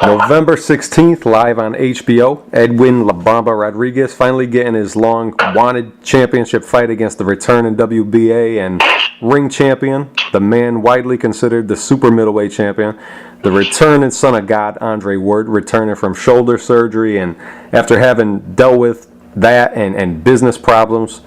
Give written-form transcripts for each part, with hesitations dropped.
November 16th, live on HBO, Edwin La Bamba Rodriguez finally getting his long-wanted championship fight against the returning WBA and ring champion, the man widely considered the super middleweight champion, the returning son of God, Andre Ward, returning from shoulder surgery, and after having dealt with that and business problems.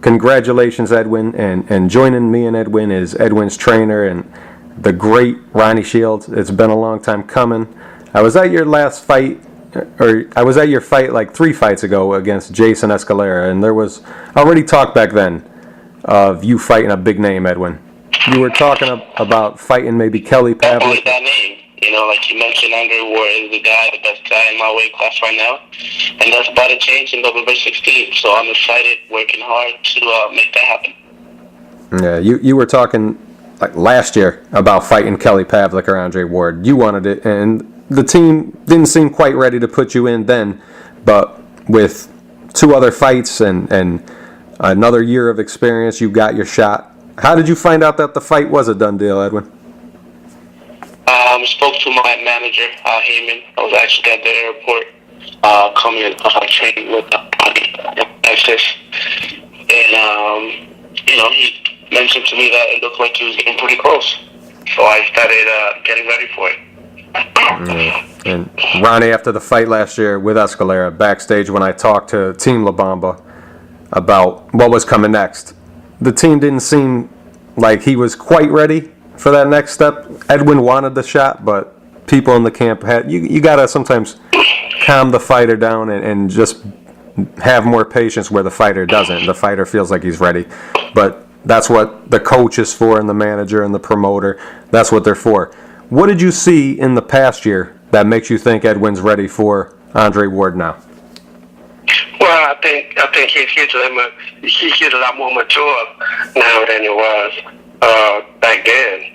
Congratulations, Edwin, and joining me and Edwin is Edwin's trainer and the great Ronnie Shields. It's been a long time coming. I was at your last fight, or I was at your fight like 3 fights ago against Jason Escalera, and there was already talk back then of you fighting a big name, Edwin. You were talking about fighting maybe Kelly Pavlik. Only that name. You know, like you mentioned, Andre Ward is the best guy in my weight class right now. And that's about to change in November 16th. So I'm excited, working hard to make that happen. Yeah, you were talking like last year about fighting Kelly Pavlik or Andre Ward. You wanted it, and the team didn't seem quite ready to put you in then. But with 2 other fights and another year of experience, you got your shot. How did you find out that the fight was a done deal, Edwin? Spoke to my manager, Heyman. I was actually at the airport, coming training with Texas, and he mentioned to me that it looked like he was getting pretty close. So I started getting ready for it. And Ronnie, after the fight last year with Escalera, backstage when I talked to Team La Bamba about what was coming next, the team didn't seem like he was quite ready for that next step. Edwin wanted the shot, but people in the camp had you got to sometimes calm the fighter down and just have more patience where the fighter doesn't. The fighter feels like he's ready, but that's what the coach is for, and the manager and the promoter. That's what they're for. What did you see in the past year that makes you think Edwin's ready for Andre Ward now? Well, I think he's a lot more mature now than he was back then.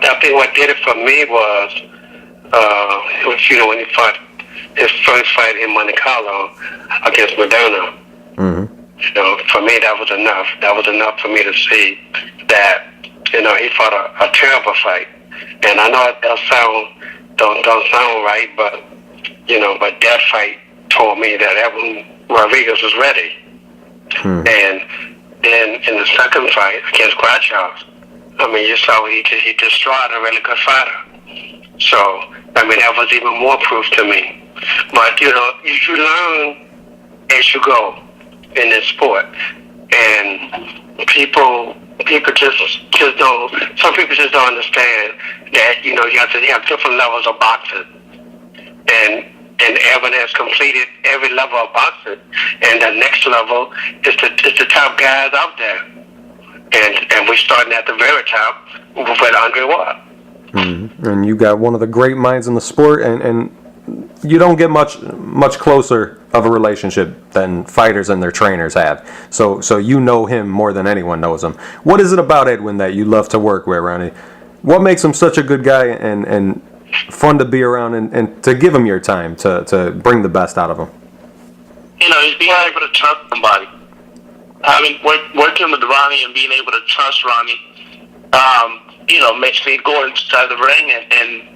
I think what did it for me was when he fought his first fight in Monte Carlo against Moderna. Mm-hmm. For me that was enough. That was enough for me to see that he fought a terrible fight. And I know it don't sound right, but that fight told me that Edwin Rodriguez was ready. And then in the second fight against Gratchow, you saw he destroyed a really good fighter. So, that was even more proof to me. But, you learn as you go in this sport. And people just don't, some people just don't understand that, you have to have different levels of boxing. And Edwin has completed every level of boxing, and the next level is the top guys out there, and we're starting at the very top with Andre Ward. Mm-hmm. And you got one of the great minds in the sport, and you don't get much closer of a relationship than fighters and their trainers have. So you know him more than anyone knows him. What is it about Edwin that you love to work with, Ronnie? What makes him such a good guy and fun to be around and to give him your time to bring the best out of him? He's being able to trust somebody. Working with Ronnie and being able to trust Ronnie, makes me go inside the ring and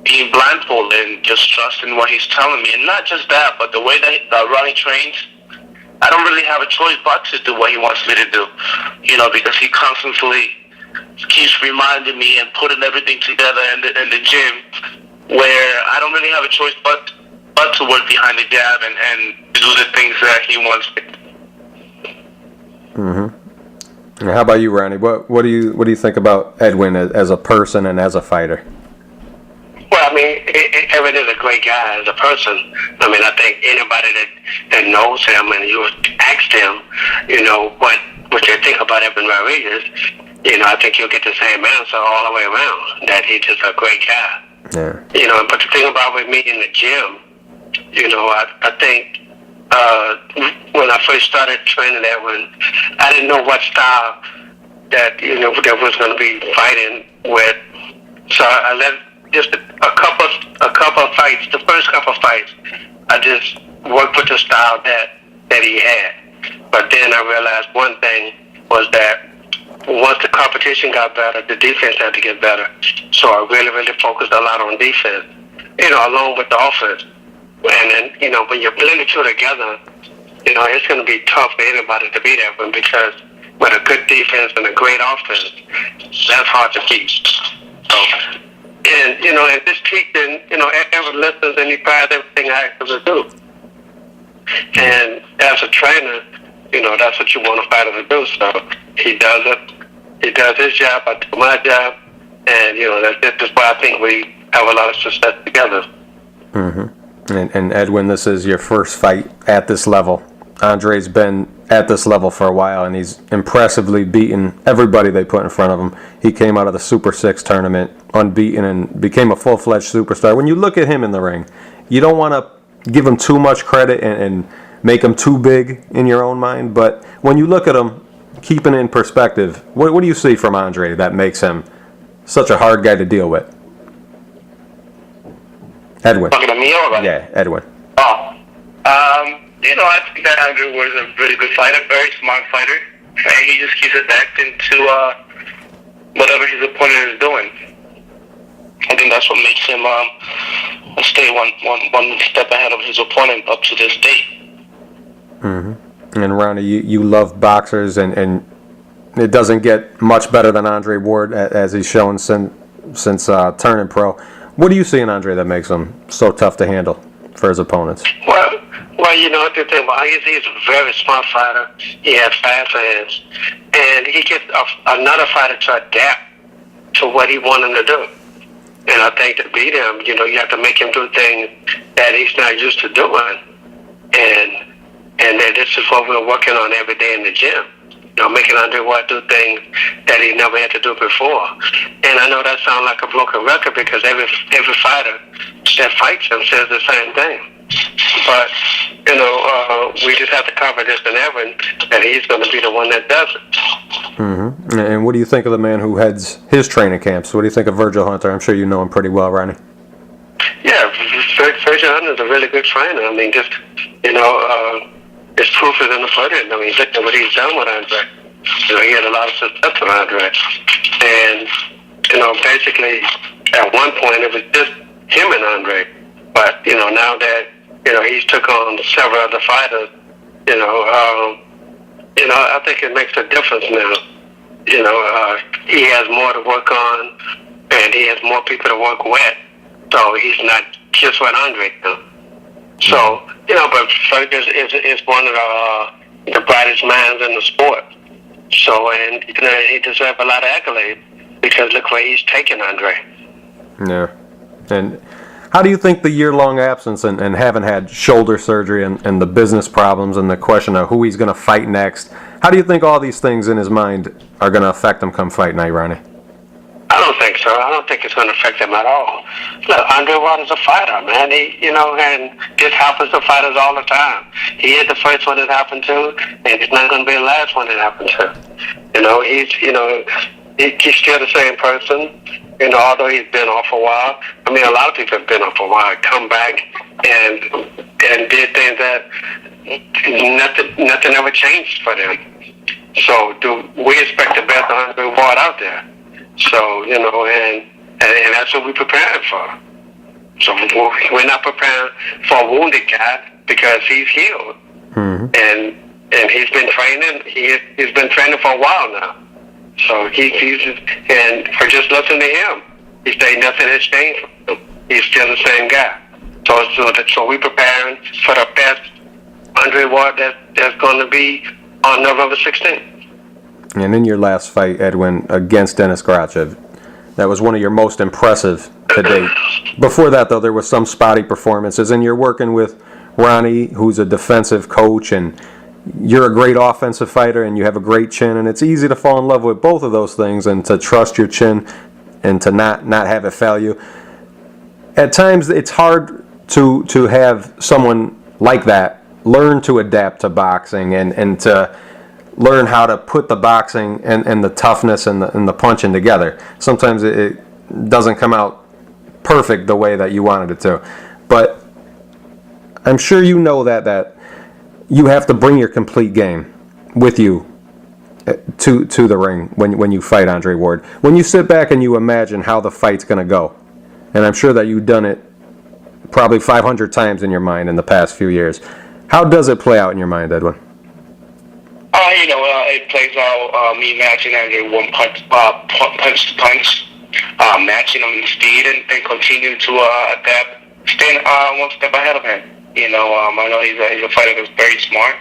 being blindfolded and just trusting what he's telling me. And not just that, but the way that Ronnie trains, I don't really have a choice but to do what he wants me to do, because he constantly keeps reminding me and putting everything together in the gym, where I don't really have a choice but to work behind the jab and do the things that he wants me to do. Mm-hmm. And how about you, Ronnie? What do you think about Edwin as a person and as a fighter? Well, Edwin is a great guy as a person. I think anybody that knows him and you ask him, what they think about Edwin Rodriguez, I think you'll get the same answer all the way around, that he's just a great guy. Yeah. But the thing about with me in the gym, I think when I first started training Edwin, I didn't know what style that was going to be fighting with. So I let just a couple of fights, the first couple of fights, I just worked with the style that he had. But then I realized one thing was that once the competition got better, the defense had to get better. So I really, really focused a lot on defense, along with the offense. And then, when you blend the two together, it's going to be tough for anybody to beat Edwin, because with a good defense and a great offense, that's hard to beat. So, and this teaching, Edwin listens and he tries everything I ask him to do. And as a trainer, that's what you want a fighter to do. So he does it. He does his job. I do my job. And, that's why I think we have a lot of success together. Mm-hmm. And Edwin, this is your first fight at this level. Andre's been at this level for a while, and he's impressively beaten everybody they put in front of him. He came out of the Super 6 tournament unbeaten and became a full-fledged superstar. When you look at him in the ring, you don't want to give him too much credit and make him too big in your own mind, but when you look at him, keeping it in perspective, what do you see from Andre that makes him such a hard guy to deal with? Edwin. Talking to me already? Yeah, Edwin. Oh. I think that Andre was a really good fighter, very smart fighter, and he just keeps adapting to whatever his opponent is doing. I think that's what makes him stay one step ahead of his opponent up to this day. Mm-hmm. And Ronnie, you love boxers, and it doesn't get much better than Andre Ward, as he's shown since turning pro. What do you see in Andre that makes him so tough to handle for his opponents? Well, the thing about he's a very smart fighter. He has fast hands, and he gets another fighter to adapt to what he wants him to do. And I think to beat him, you have to make him do things that he's not used to doing. And then this is what we're working on every day in the gym. Making Andre Ward do things that he never had to do before. And I know that sounds like a broken record, because every fighter that fights him says the same thing. But, we just have to confidence in Edwin that he's going to be the one that does it. Mm-hmm. And what do you think of the man who heads his training camps? What do you think of Virgil Hunter? I'm sure you know him pretty well, Ronnie. Yeah, Virgil Hunter is a really good trainer. I mean, just, it's proof is in the pudding. I mean, look at what he's done with Andre. He had a lot of success with Andre. And, basically, at one point, it was just him and Andre. But, now that, he's took on several other fighters, I think it makes a difference now. He has more to work on, and he has more people to work with. So he's not just with Andre now. So, but Fergus is one of the brightest minds in the sport. So, and he deserves a lot of accolades, because look where he's taken Andre. Yeah. And how do you think the year-long absence and having had shoulder surgery and the business problems and the question of who he's going to fight next, how do you think all these things in his mind are going to affect him come fight night, Ronnie? I don't think so. I don't think it's going to affect him at all. Look, Andre Ward is a fighter, man. And this happens to fighters all the time. He is the first one it happened to, and it's not going to be the last one it happened to. He's still the same person. Although he's been off a while. I mean, a lot of people have been off a while, come back and did things that nothing ever changed for them. So we expect the best of Andre Ward out there. So, and that's what we're preparing for. So we're not preparing for a wounded guy, because he's healed. Mm-hmm. And he's been training. He's been training for a while now. So and for just listening to him, he said nothing has changed for him. He's still the same guy. So we're preparing for the best Andre Ward that's going to be on November 16th. And in your last fight, Edwin, against Dennis Grachev, that was one of your most impressive to date. Before that, though, there was some spotty performances, and you're working with Ronnie, who's a defensive coach, and you're a great offensive fighter, and you have a great chin, and it's easy to fall in love with both of those things and to trust your chin and to not have it fail you. At times, it's hard to have someone like that learn to adapt to boxing and to learn how to put the boxing and the toughness and the punching together. Sometimes it doesn't come out perfect the way that you wanted it to. But I'm sure you know that you have to bring your complete game with you to the ring when you fight Andre Ward. When you sit back and you imagine how the fight's going to go, and I'm sure that you've done it probably 500 times in your mind in the past few years, how does it play out in your mind, Edwin? It plays out me matching Andre one punch to punch, matching him in speed and continue to adapt, staying one step ahead of him. I know he's a fighter that's very smart.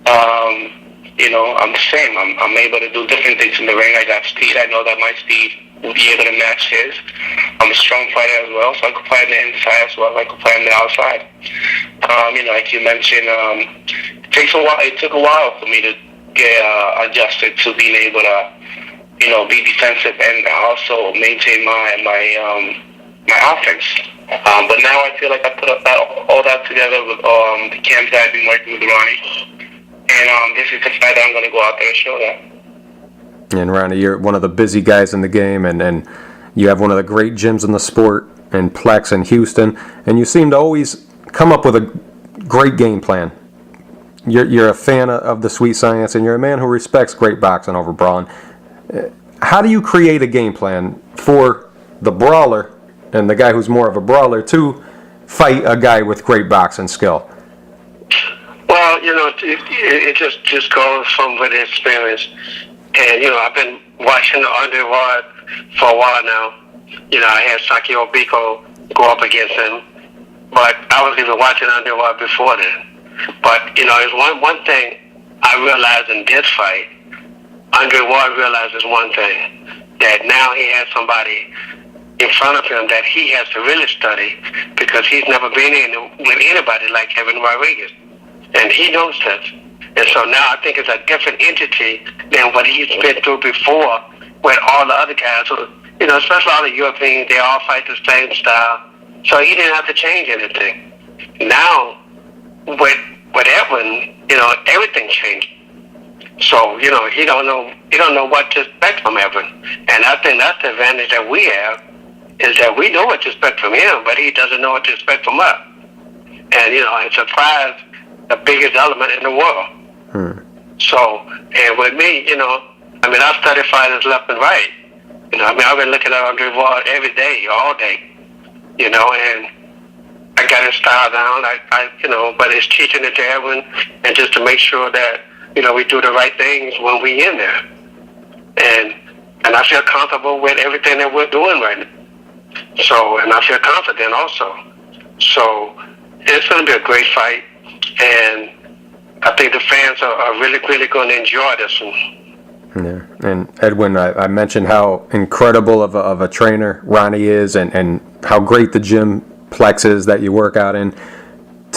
I'm the same. I'm able to do different things in the ring. I got speed. I know that my speed will be able to match his. I'm a strong fighter as well, so I can fight on the inside as well as I can fight on the outside. Like you mentioned, it takes a while. It took a while for me to get adjusted to being able to, be defensive and also maintain my offense. But now I feel like I put all that together with the camp that I've been working with Ronnie. And this is the fight that I'm going to go out there and show that. And Ronnie, you're one of the busy guys in the game, and you have one of the great gyms in the sport in Plex in Houston, and you seem to always come up with a great game plan. You're a fan of the sweet science, and you're a man who respects great boxing over brawling. How do you create a game plan for the brawler and the guy who's more of a brawler to fight a guy with great boxing skill? Well, it just goes from with experience. And, I've been watching the underward for a while now. I had Saki Obiko go up against him. But I was even watching underward before then. But, it's one thing I realized in this fight. Andre Ward realizes one thing, that now he has somebody in front of him that he has to really study, because he's never been in with anybody like Edwin Rodriguez. And he knows this. And so now I think it's a different entity than what he's been through before with all the other guys. So, especially all the Europeans, they all fight the same style. So he didn't have to change anything. Now, with Edwin, everything changed. So, he don't know what to expect from Edwin. And I think that's the advantage that we have, is that we know what to expect from him, but he doesn't know what to expect from us. And, it's surprise the biggest element in the world. So, and with me, I study fighters left and right. I've been looking at Andre Ward every day, all day, and I got his style down. But it's teaching it to Edwin, and just to make sure that, we do the right things when we in there. And I feel comfortable with everything that we're doing right now. So, and I feel confident also. So, it's going to be a great fight. And I think the fans are really, really going to enjoy this one. Yeah. And Edwin, I mentioned how incredible of a trainer Ronnie is, and how great the gym Plex is that you work out in.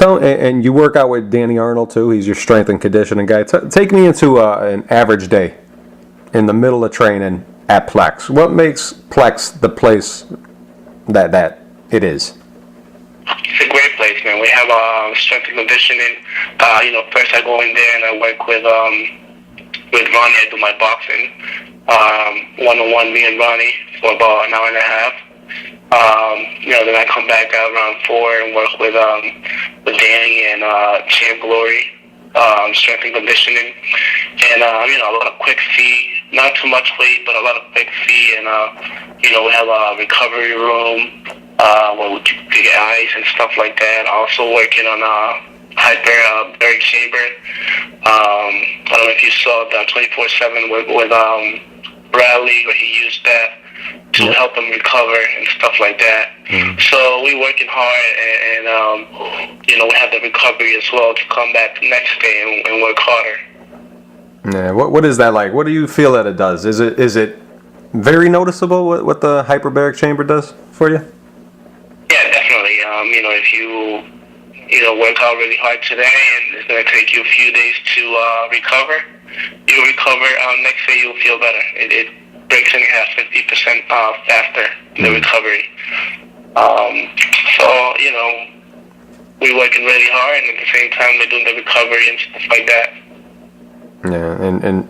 And you work out with Danny Arnold too. He's your strength and conditioning guy. Take me into an average day in the middle of training at Plex. What makes Plex the place that it is? It's a great place, man. We have strength and conditioning. First I go in there and I work with Ronnie. I do my boxing, one-on-one, me and Ronnie, for about an hour and a half. Then I come back out around 4 and work with Danny and Champ Glory, strength and conditioning, and a lot of quick feet, not too much weight, but a lot of quick feet, and we have a recovery room where we can get ice and stuff like that. Also working on hyperbaric chamber. I don't know if you saw the 24/7 with Bradley, where he used that to help him recover and stuff like that. So we working hard, and we have the recovery as well to come back the next day and work harder. Yeah, what is that like? What do you feel that it does? Is it very noticeable what the hyperbaric chamber does for you? Yeah, definitely. If you work out really hard today, and it's going to take you a few days to recover, you'll recover. Next day you'll feel better. It breaks in half, 50% faster, the recovery. We're working really hard, and at the same time we're doing the recovery and stuff like that. Yeah, and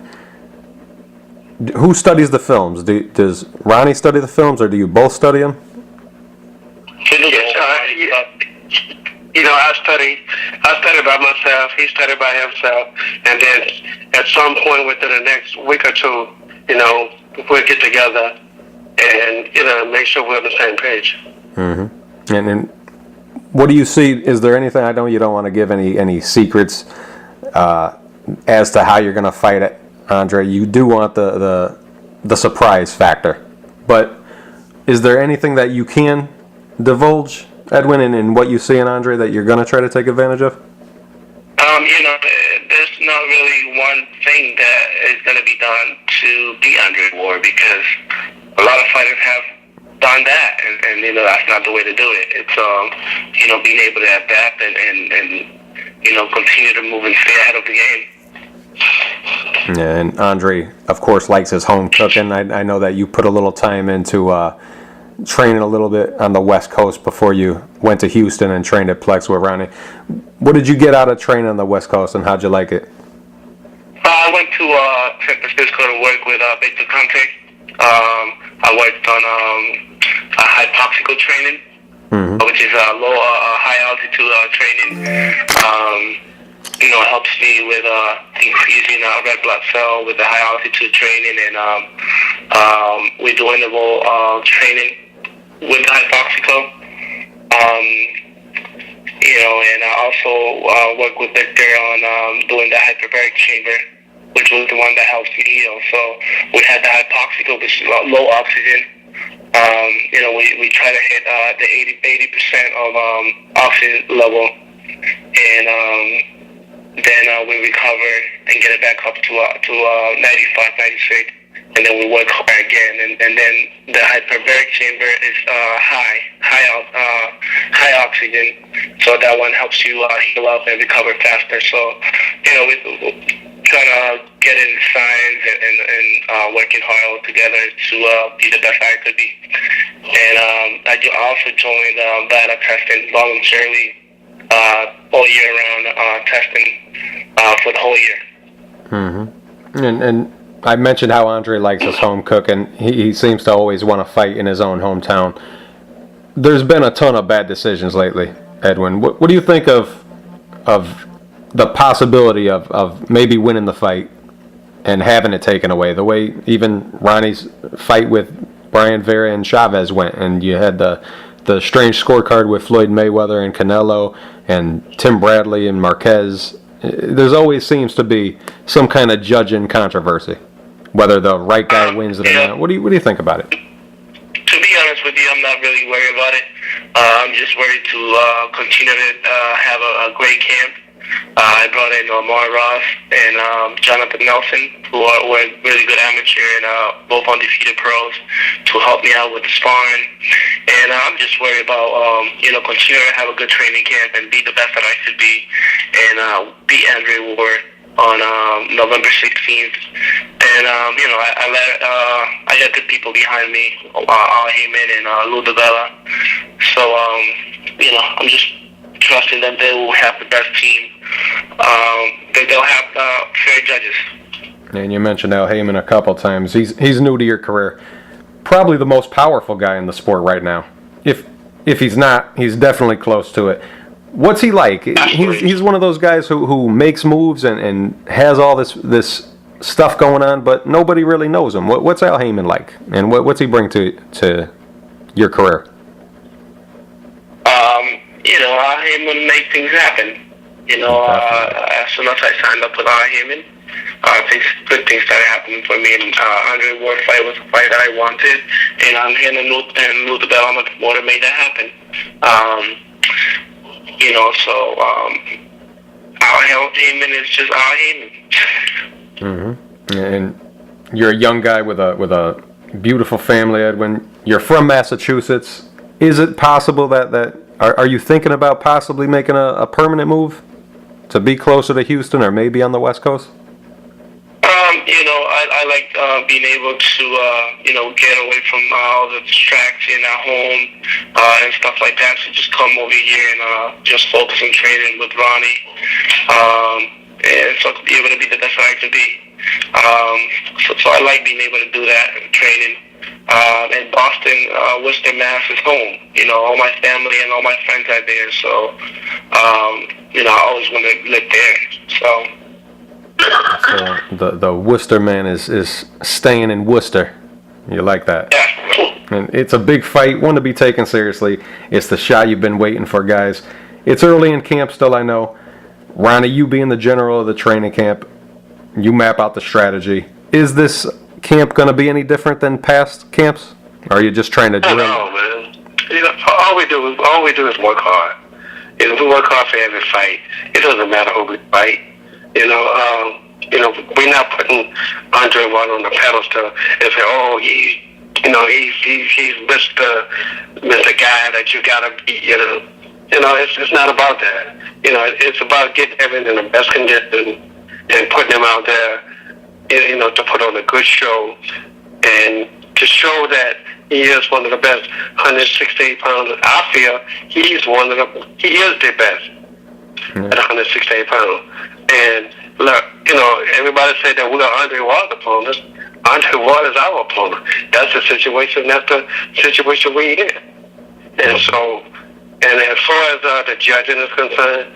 who studies the films? Does Ronnie study the films, or do you both study them? I study by myself. He studied by himself, and then at some point within the next week or two, we'll get together and make sure we're on the same page. Mm-hmm. And then, what do you see? Is there anything? I know you don't want to give any secrets as to how you're going to fight it, Andre. You do want the surprise factor, but is there anything that you can divulge, Edwin, and what you see in Andre that you're going to try to take advantage of? There's not really one thing that is going to be done to beat Andre Ward, because a lot of fighters have done that, and that's not the way to do it. It's being able to adapt and continue to move and stay ahead of the game. Yeah, and Andre, of course, likes his home cooking. I know that you put a little time into training a little bit on the West Coast before you went to Houston and trained at Plex with Ronnie. What did you get out of training on the West Coast, and how'd you like it? I went to San Francisco to work with Victor Conte. I worked on hypoxical training, which is high altitude training. Helps me with increasing red blood cell with the high altitude training, and we're doing the whole training with the hypoxical. And I also work with Victor on doing the hyperbaric chamber, which was the one that helps me heal. So we had the hypoxical, which is low oxygen. We try to hit the 80% of oxygen level, and then we recover and get it back up to 95, 96, and then we work hard again. And then the hyperbaric chamber is high oxygen, so that one helps you heal up and recover faster. So we trying to get in science and working hard all together to be the best I could be. And I also joined bladder testing voluntarily all year round, testing for the whole year. Mm-hmm. And I mentioned how Andre likes his home cooking. He seems to always want to fight in his own hometown. There's been a ton of bad decisions lately, Edwin. What do you think of the possibility of maybe winning the fight and having it taken away? The way even Ronnie's fight with Brian Vera and Chavez went, and you had the strange scorecard with Floyd Mayweather and Canelo and Tim Bradley and Marquez. There's always seems to be some kind of judging controversy, whether the right guy wins it or not. What do you think about it? To be honest with you, I'm not really worried about it. I'm just worried to continue to have a great camp. I brought in Omar Ross and Jonathan Nelson, who were really good amateur and both undefeated pros, to help me out with the sparring. And I'm just worried about continuing to have a good training camp and be the best that I could be, and beat Andre Ward on November 16th. And I got good people behind me, Al Heyman and Lou DiBella. So I'm just trusting that they will have the best team. They'll have fair judges. And you mentioned Al Heyman a couple times. He's new to your career. Probably the most powerful guy in the sport right now. If he's not, he's definitely close to it. What's he like? He's one of those guys who makes moves and has all this stuff going on, but nobody really knows him. What's Al Heyman like, and what's he bring to your career? Al Heyman make things happen. As soon as I signed up with Al Heyman, good things started happening for me. And Andre Ward fight was a fight that I wanted, and him and Lou DiBella, my promoter, made that happen. Al Heyman is just Al Heyman. Mm-hmm. And you're a young guy with a beautiful family, Edwin. You're from Massachusetts. Is it possible that are you thinking about possibly making a permanent move to be closer to Houston or maybe on the West Coast? I like being able to, get away from all the distraction at home and stuff like that. So just come over here and just focus on training with Ronnie, and so to be able to be the best I can be. So I like being able to do that and training. And Boston, Worcester, Mass is home. You know, all my family and all my friends are there. So, you know, I always want to live there. So the Worcester man is staying in Worcester. You like that? Yeah. And it's a big fight, one to be taken seriously. It's the shot you've been waiting for, guys. It's early in camp still, I know. Ronnie, you being the general of the training camp, you map out the strategy. Is this camp going to be any different than past camps? Or are you just trying to drill? No, man. You know, all we do is work hard. You know, we work hard for every fight. It doesn't matter who we fight. You know, we're not putting Andre Ward on the pedestal and say, oh, he's Mr. Guy that you gotta beat. You know, it's not about that. You know, it's about getting everything in the best condition and putting them out there. You know, to put on a good show and to show that he is one of the best 168 pounds. I feel he is the best at 168 pounds. And look, you know, everybody say that we are Andre Ward's opponents. Andre Ward is our opponent. That's the situation. That's the situation we're in. And so, and as far as the judging is concerned,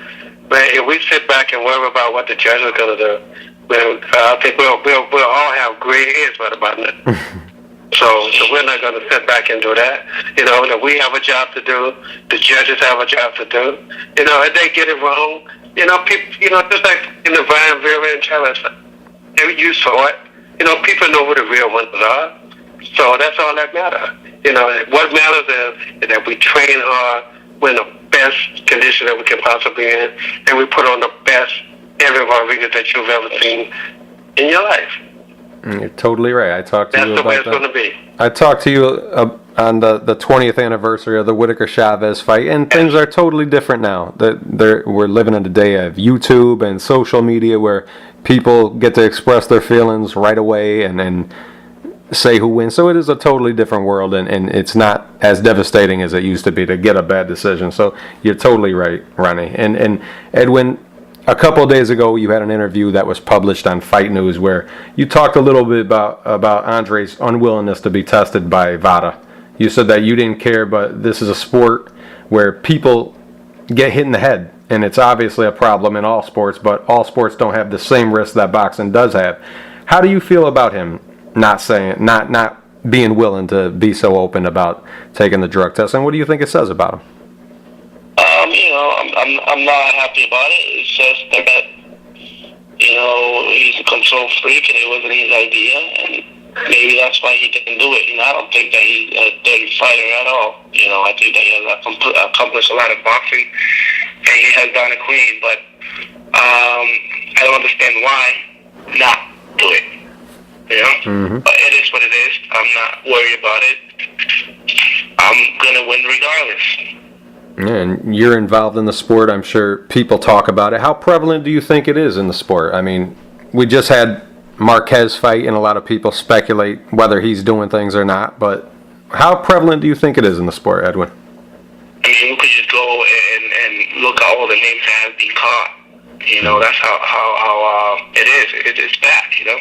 man, if we sit back and worry about what the judge is going to do, man, I think we'll all have gray hairs about it. So we're not going to sit back and do that. You know, that we have a job to do. The judges have a job to do. You know, if they get it wrong, you know, people, you know, just like in the Brian Vera and Challenge, you saw it. You know, people know who the real ones are. So that's all that matters. You know, what matters is that we train hard, we're in the best condition that we can possibly be in, and we put on the best Edwin Rodriguez that you've ever seen in your life. You're totally right. I talked to you about that. That's the way it's going to be. I talked to you on the 20th anniversary of the Whitaker-Chavez fight, and things are totally different now. We're living in a day of YouTube and social media where people get to express their feelings right away and say who wins. So it is a totally different world, and it's not as devastating as it used to be to get a bad decision. So you're totally right, Ronnie. And Edwin, a couple of days ago, you had an interview that was published on Fight News where you talked a little bit about Andre's unwillingness to be tested by VADA. You said that you didn't care, but this is a sport where people get hit in the head, and it's obviously a problem in all sports, but all sports don't have the same risk that boxing does have. How do you feel about him not being willing to be so open about taking the drug test, and what do you think it says about him? You know, I'm not happy about it. It's just that, you know, he's a control freak and it wasn't his idea, and maybe that's why he didn't do it. You know, I don't think that he's a dirty fighter at all. You know, I think that he has accomplished a lot of boxing and he has done it clean, but I don't understand why not do it. You know? Mm-hmm. But it is what it is. I'm not worried about it. I'm going to win regardless. And you're involved in the sport. I'm sure people talk about it. How prevalent do you think it is in the sport? I mean, we just had Marquez fight, and a lot of people speculate whether he's doing things or not. But how prevalent do you think it is in the sport, Edwin? I mean, you could just go and look at all the names that have been caught. You know, that's how it is. It's bad, you know?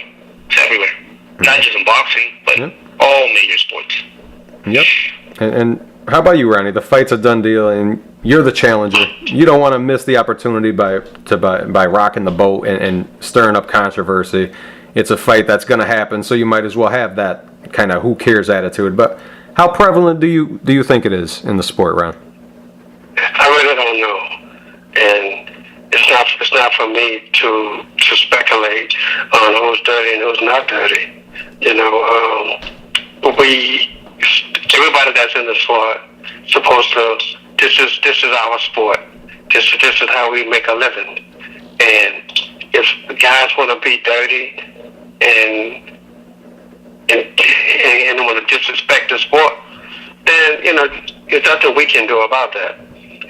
It's everywhere. Not just in boxing, but all major sports. Yep. And how about you, Ronnie? The fight's a done deal, and you're the challenger. You don't want to miss the opportunity by rocking the boat and stirring up controversy. It's a fight that's going to happen, so you might as well have that kind of who cares attitude. But how prevalent do you think it is in the sport, Ron? I really don't know, and it's not for me to speculate on who's dirty and who's not dirty. You know, everybody that's in the sport supposed to. This is our sport. This is how we make a living. And if the guys want to be dirty and want to disrespect the sport, then you know there's nothing we can do about that.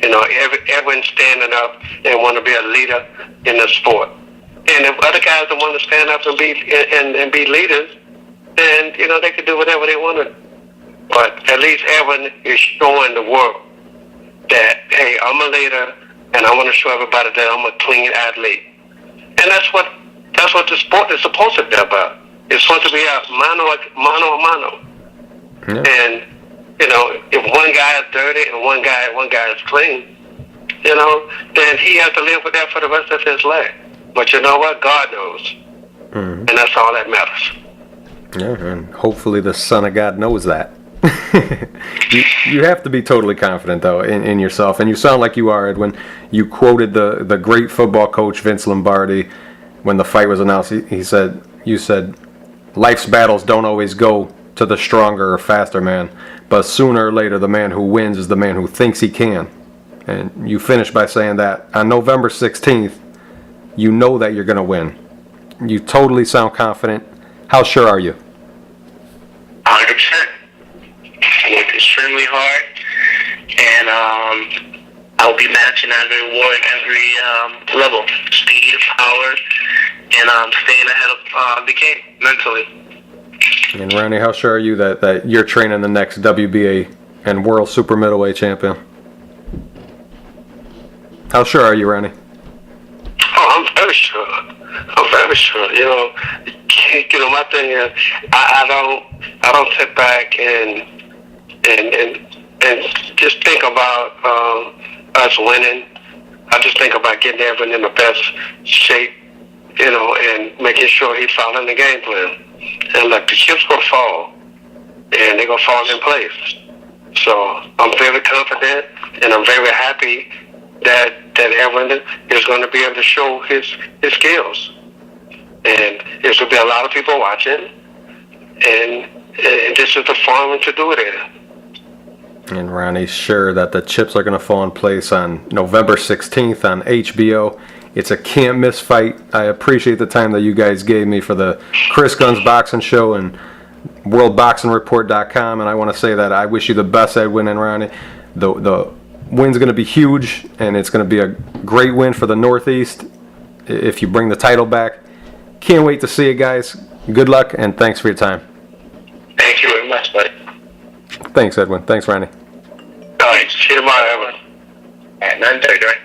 You know, everyone's standing up and want to be a leader in the sport. And if other guys don't want to stand up and be leaders, then you know they can do whatever they want to. But at least Edwin is showing the world that, hey, I'm a leader, and I want to show everybody that I'm a clean athlete. And that's what the sport is supposed to be about. It's supposed to be a mano a mano. Yeah. And if one guy is dirty and one guy is clean, then he has to live with that for the rest of his life. But you know what? God knows, and that's all that matters. Yeah, and hopefully the Son of God knows that. you have to be totally confident, though, in yourself. And you sound like you are, Edwin. You quoted the great football coach Vince Lombardi when the fight was announced. You said, life's battles don't always go to the stronger or faster man, but sooner or later the man who wins is the man who thinks he can. And you finished by saying that on November 16th, you know that you're going to win. You totally sound confident. How sure are you? 100%. Worked extremely hard, and I'll be matching every award, every level, speed, power, and staying ahead of the game mentally. And Ronnie, how sure are you that you're training the next WBA and World Super Middleweight Champion? How sure are you, Ronnie? Oh, I'm very sure. I'm very sure. My thing is, I don't sit back and just think about us winning. I just think about getting everyone in the best shape, and making sure he's following the game plan. And look, the chips will fall, and they're gonna fall in place. So I'm very confident, and I'm very happy that everyone is going to be able to show his skills. And there's going to be a lot of people watching, and this is the forum to do it in. And Ronnie's sure that the chips are going to fall in place on November 16th on HBO. It's a can't-miss fight. I appreciate the time that you guys gave me for the Chris Gunzz Boxing Show and WorldBoxingReport.com, and I want to say that I wish you the best, Edwin and Ronnie. The win's going to be huge, and it's going to be a great win for the Northeast if you bring the title back. Can't wait to see it, guys. Good luck, and thanks for your time. Thank you very much, buddy. Thanks, Edwin. Thanks, Ronnie. All right, see you tomorrow, Edwin. At 9:30, right?